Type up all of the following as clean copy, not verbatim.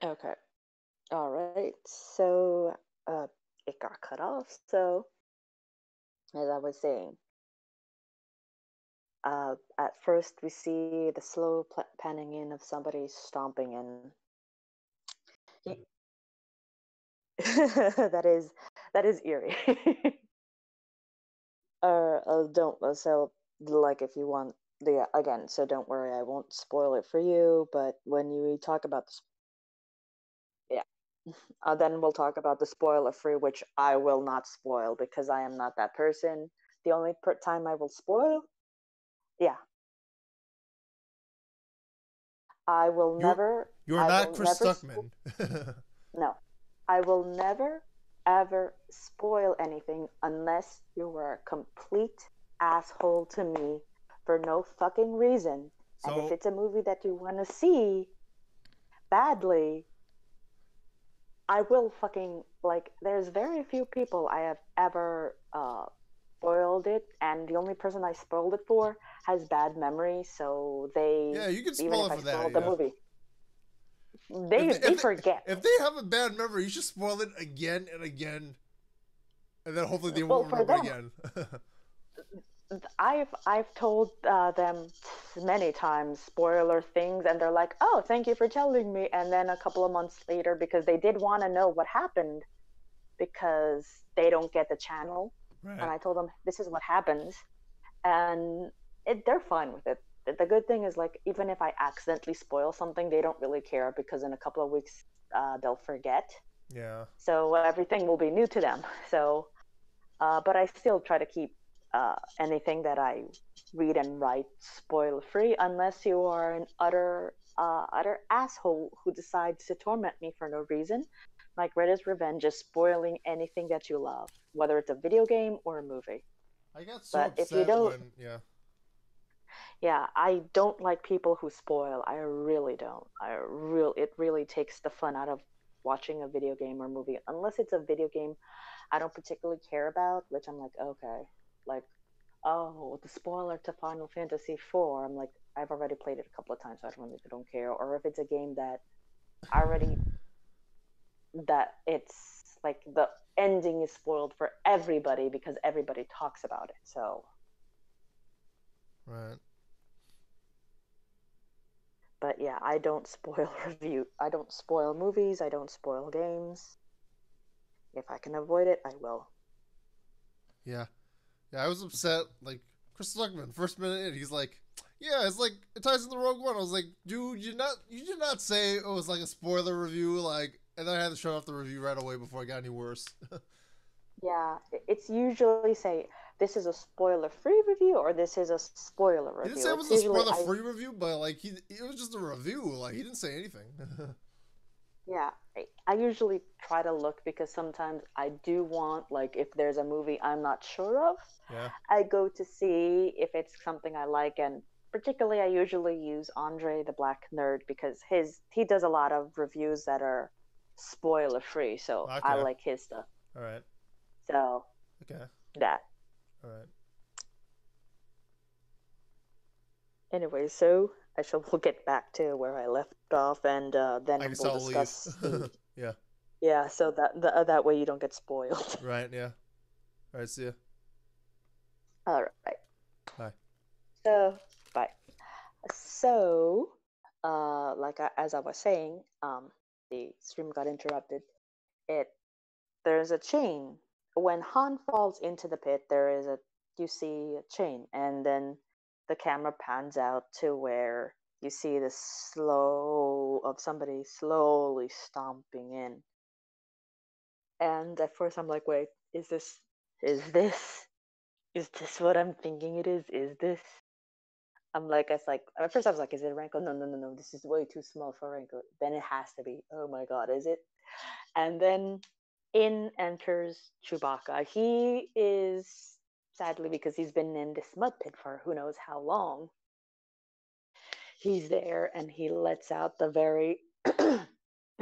Okay. All right. So, uh, it got cut off. So, as I was saying, at first we see the slow panning in of somebody stomping in. Ye- that is that is eerie. Don't so like if you want the again. So don't worry, I won't spoil it for you. But when you talk about the yeah, then we'll talk about the spoiler free, which I will not spoil because I am not that person. The only time I will spoil, yeah, I will You're never, you're I not will Chris never, Stuckman. no, I will never, ever spoil anything unless you were a complete asshole to me for no fucking reason. And if So it's a movie that you want to see badly, I will fucking like. There's very few people I have ever spoiled it, and the only person I spoiled it for has bad memory, so yeah, they you can even spoil if it I for that. spoiled the Yeah. movie, If they they, they if they forget. if they have a bad memory, you should spoil it again and again, and then hopefully they Well, won't for remember it them, again. I've told them many times spoiler things, and they're like, "Oh, thank you for telling me." And then a couple of months later, because they did want to know what happened, because they don't get the channel, and Right. I told them this is what happens, and they're fine with it. The good thing is like even if I accidentally spoil something, they don't really care because in a couple of weeks they'll forget. Yeah. So everything will be new to them. So but I still try to keep anything that I read and write spoiler free, unless you are an utter asshole who decides to torment me for no reason. Like Reddit's Revenge is spoiling anything that you love, whether it's a video game or a movie. I got so But if you upset don't, when yeah. yeah, I don't like people who spoil. I really don't. It really takes the fun out of watching a video game or movie, unless it's a video game I don't particularly care about, which I'm like, okay, like, oh, the spoiler to Final Fantasy IV. I'm like, I've already played it a couple of times, so I don't care. Or if it's a game that I already that it's like the ending is spoiled for everybody because everybody talks about it. So, Right. but yeah, I don't spoil review. I don't spoil movies. I don't spoil games. If I can avoid it, I will. Yeah. Yeah, I was upset. Like Chris Stuckman, first minute in, he's like, "Yeah, it's like it ties in the Rogue One." I was like, "Dude, you did not say it was like a spoiler review." Like, and then I had to shut off the review right away before it got any worse. Yeah, it's usually say this is a spoiler-free review or this is a spoiler He didn't review. say it It's was a usually spoiler I free review, but like it was just a review. Like he didn't say anything. yeah, I usually try to look because sometimes I do want like if there's a movie I'm not sure of, Yeah. I go to see if it's something I like and particularly I usually use Andre the Black Nerd because his he does a lot of reviews that are spoiler free, so I Okay. like his stuff. All right. So Okay. that. All right. Anyway, so I shall we'll get back to where I left off, and I then guess we'll I'll leave. discuss the Yeah. yeah. So that way you don't get spoiled. Right. Yeah. All right. See ya. All right. Bye. So bye. So as I was saying, the stream got interrupted. It there's a chain. When Han falls into the pit, there is a you see a chain, and then the camera pans out to where you see the slow of somebody slowly stomping in. And at first, I'm like, wait, is this is this what I'm thinking it is? Is this? It's like at first I was like, is it Ranko? No, no, no, no. This is way too small for Ranko. Then it has to be. Oh my god, is it? And then in enters Chewbacca. He is sadly because he's been in this mud pit for who knows how long. He's there and he lets out the very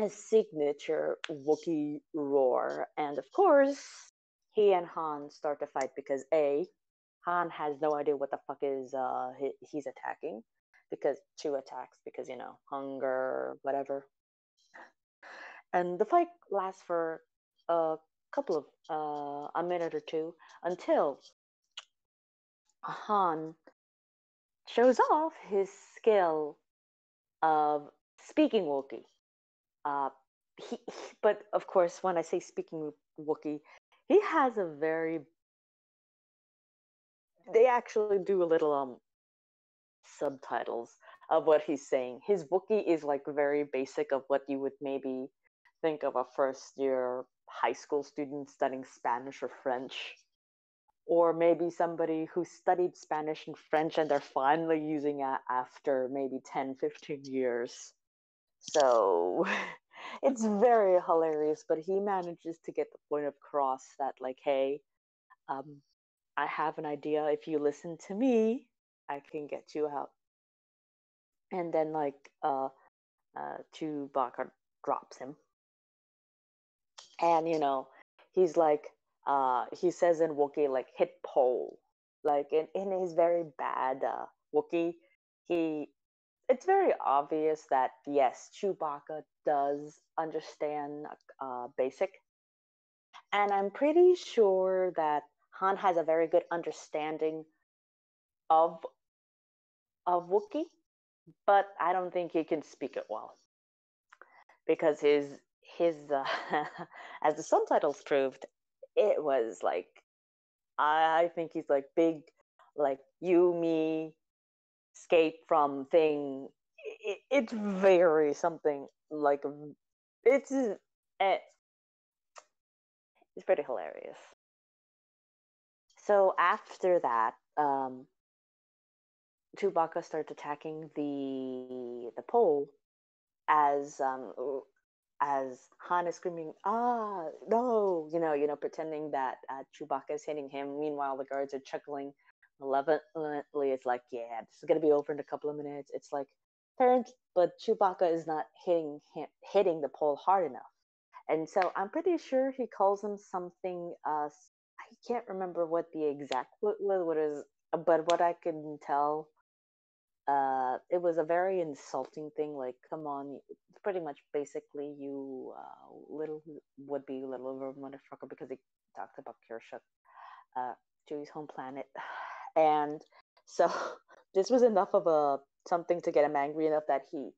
signature Wookiee roar. And of course, he and Han start to fight because A, Han has no idea what the fuck is he's attacking because Chew attacks because hunger, whatever. And the fight lasts for a couple of a minute or two until Han shows off his skill of speaking Wookiee. Uh, but of course, when I say speaking Wookiee, he has a very. They actually do a little subtitles of what he's saying. His Wookiee is like very basic of what you would maybe think of a first year high school student studying Spanish or French, or maybe somebody who studied Spanish and French and they're finally using it after maybe 10, 15 years. So it's very hilarious, but he manages to get the point across that, like, hey, um, I have an idea. If you listen to me, I can get you out. And then, like, Chewbacca drops him. And, he's like, he says in Wookiee, like, hit pole. Like, in his very bad Wookiee, he it's very obvious that yes, Chewbacca does understand basic, and I'm pretty sure that Han has a very good understanding of Wookiee, but I don't think he can speak it well because his as the subtitles proved, it was like I think he's like big, like you me escape from thing. It's very something like it's it's pretty hilarious. So after that, Chewbacca starts attacking the pole as Han is screaming, "Ah, no!" Pretending that Chewbacca is hitting him. Meanwhile, the guards are chuckling malevolently. It's like, yeah, this is gonna be over in a couple of minutes. It's like, parents, but Chewbacca is not hitting the pole hard enough, and so I'm pretty sure he calls him something. I can't remember what the exact what is, but what I can tell it was a very insulting thing. Like, come on, pretty much basically you little would be little over motherfucker because he talked about Kirshuk, Chewie's home planet, and so this was enough of a something to get him angry enough that he